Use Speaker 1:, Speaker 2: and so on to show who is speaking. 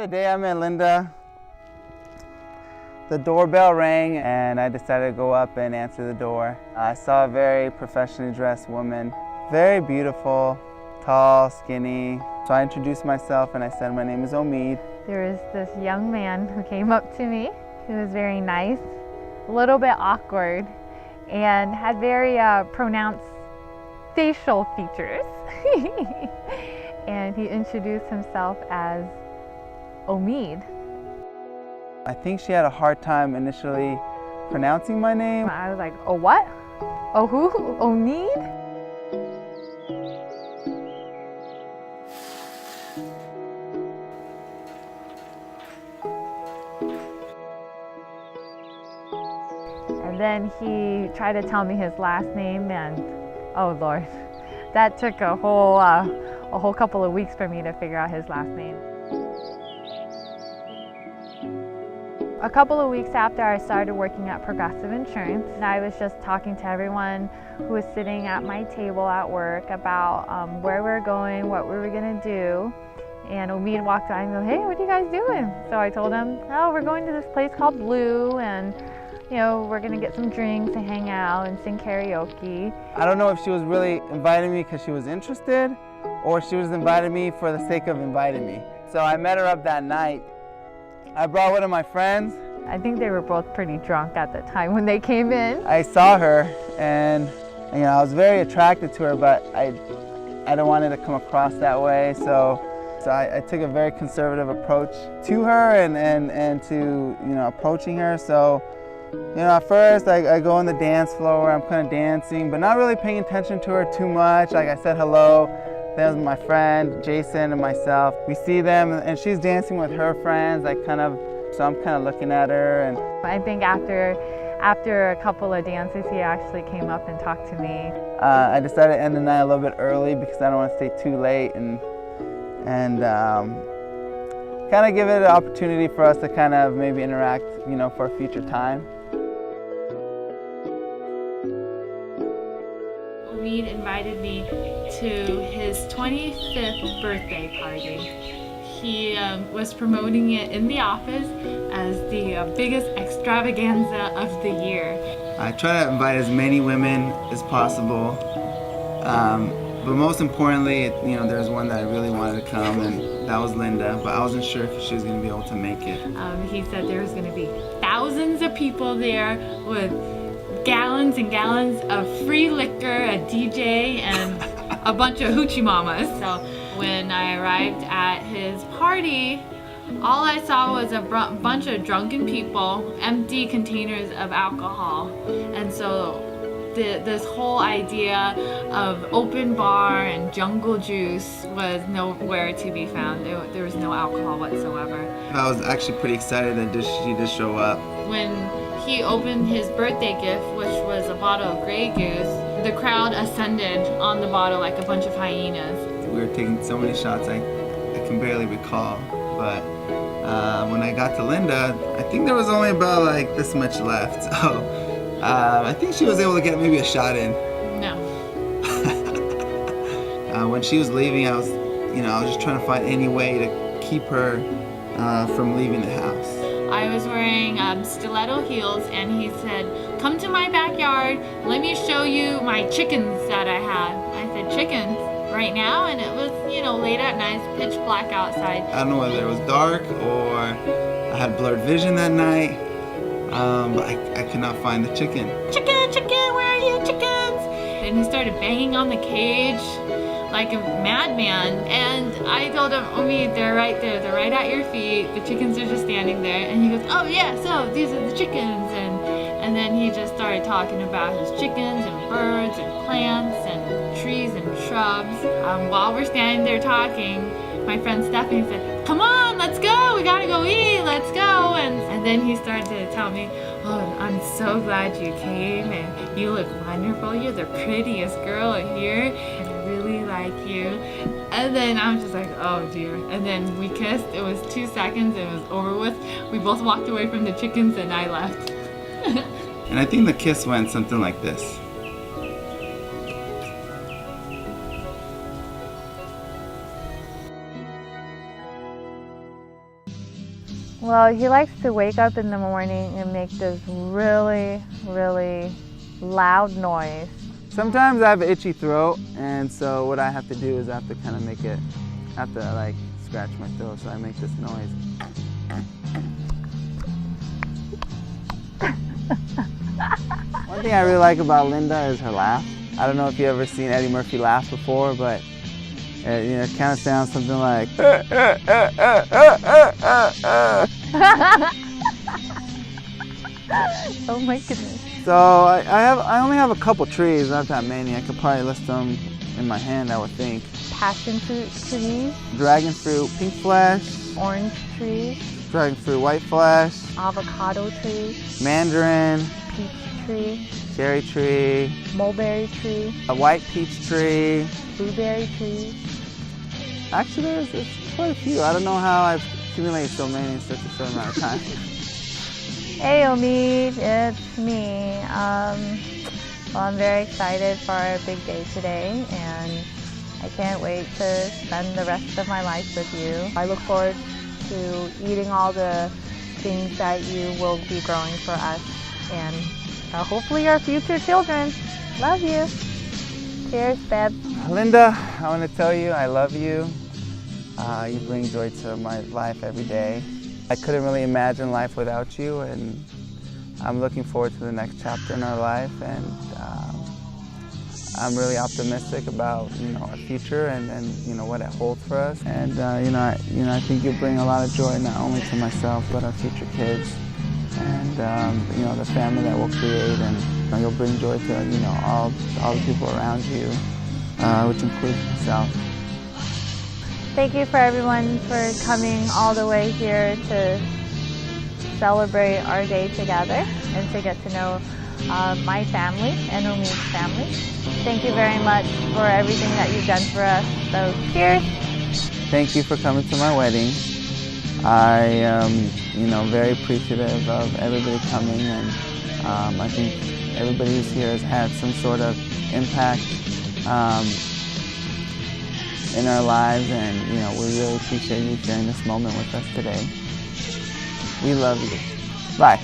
Speaker 1: The day I met Linda, the doorbell rang and I decided to go up and answer the door. I saw a very professionally dressed woman, very beautiful, tall, skinny. So I introduced myself and I said, my name is Omid.
Speaker 2: There was this young man who came up to me, who was very nice, a little bit awkward, and had very pronounced facial features. And he introduced himself as Omid.
Speaker 1: I think she had a hard time initially pronouncing my name.
Speaker 2: I was like, oh what? Oh who? Omid? And then he tried to tell me his last name, and oh Lord, that took a whole couple of weeks for me to figure out his last name. A couple of weeks after I started working at Progressive Insurance, I was just talking to everyone who was sitting at my table at work about where we were going, what we were going to do. And Omid walked by and goes, hey, what are you guys doing? So I told him, oh, we're going to this place called Blue, and you know, we're going to get some drinks and hang out and sing karaoke.
Speaker 1: I don't know if she was really inviting me because she was interested or she was inviting me for the sake of inviting me. So I met her up that night. I brought one of my friends.
Speaker 2: I think they were both pretty drunk at the time when they came in.
Speaker 1: I saw her and I was very attracted to her, but I didn't want it to come across that way. So I took a very conservative approach to her and to approaching her. So at first I go on the dance floor, I'm kind of dancing, but not really paying attention to her too much. Like I said hello. That was my friend Jason and myself. We see them and she's dancing with her friends, so I'm kind of looking at her. And
Speaker 2: I think after a couple of dances, he actually came up and talked to me.
Speaker 1: I decided to end the night a little bit early because I don't want to stay too late and kind of give it an opportunity for us to kind of maybe interact, for a future time.
Speaker 3: Omid invited me to his 25th birthday party. He was promoting it in the office as the biggest extravaganza of the year.
Speaker 1: I try to invite as many women as possible, but most importantly, there's one that I really wanted to come, and that was Linda, but I wasn't sure if she was going to be able to make it.
Speaker 3: He said there was going to be thousands of people there with gallons and gallons of free liquor, a DJ, and a bunch of hoochie mamas. So when I arrived at his party, all I saw was a bunch of drunken people, empty containers of alcohol. And so this whole idea of open bar and jungle juice was nowhere to be found. There was no alcohol whatsoever.
Speaker 1: I was actually pretty excited that she did show up.
Speaker 3: When he opened his birthday gift, which was a bottle of Grey Goose, the crowd ascended on the bottle like a bunch of hyenas.
Speaker 1: We were taking so many shots I can barely recall, but when I got to Linda, I think there was only about like this much left. So I think she was able to get maybe a shot in.
Speaker 3: No.
Speaker 1: When she was leaving, I was just trying to find any way to keep her from leaving the house.
Speaker 3: I was wearing stiletto heels, and he said, come to my backyard, let me show you my chickens that I had. I said, chickens? Right now? And it was, late at night, pitch black outside.
Speaker 1: I don't know whether it was dark or I had blurred vision that night, but I could not find the chicken.
Speaker 3: Chicken, chicken, where are you, chickens? And he started banging on the cage like a madman, and I told him, Omid, they're right there, they're right at your feet, the chickens are just standing there. And he goes, oh yeah, so these are the chickens. And then he just started talking about his chickens and birds and plants and trees and shrubs. While we're standing there talking, my friend Stephanie said, come on, let's go, we gotta go eat, let's go. And then he started to tell me, oh, I'm so glad you came, and you look wonderful, you're the prettiest girl here, and I really like you. And then I was just like, oh dear. And then we kissed, it was 2 seconds, and it was over with. We both walked away from the chickens and I left.
Speaker 1: And I think the kiss went something like this.
Speaker 2: Well, he likes to wake up in the morning and make this really, really loud noise.
Speaker 1: Sometimes I have an itchy throat, and so what I have to do is I have to kind of make it, I have to like scratch my throat, so I make this noise. One thing I really like about Linda is her laugh. I don't know if you've ever seen Eddie Murphy laugh before, but it kind of sounds something like.
Speaker 2: Oh my goodness.
Speaker 1: So I only have a couple trees, not that many. I could probably list them in my hand, I would think.
Speaker 2: Passion fruit trees,
Speaker 1: Dragon fruit, pink flesh.
Speaker 2: orange trees,
Speaker 1: Dragon fruit, white flesh.
Speaker 2: avocado tree,
Speaker 1: Mandarin,
Speaker 2: peach tree,
Speaker 1: cherry tree,
Speaker 2: mulberry tree,
Speaker 1: a white peach tree.
Speaker 2: blueberry tree.
Speaker 1: Actually, there's quite a few. I don't know how I've accumulated so many in such a short amount of time.
Speaker 2: Hey Omid, it's me. Well, I'm very excited for our big day today, and I can't wait to spend the rest of my life with you. I look forward to eating all the things that you will be growing for us and hopefully our future children. Love you. Cheers, babe.
Speaker 1: Linda, I want to tell you I love you. You bring joy to my life every day. I couldn't really imagine life without you, and I'm looking forward to the next chapter in our life, and I'm really optimistic about our future and what it holds for us. And I think you'll bring a lot of joy not only to myself but our future kids, and the family that we'll create, and you'll bring joy to all the people around you, which includes myself.
Speaker 2: Thank you for everyone for coming all the way here to celebrate our day together and to get to know my family and Omid's family. Thank you very much for everything that you've done for us. So cheers!
Speaker 1: Thank you for coming to my wedding. I am very appreciative of everybody coming, and I think everybody who's here has had some sort of impact in our lives, and we really appreciate you sharing this moment with us today. We love you. Bye.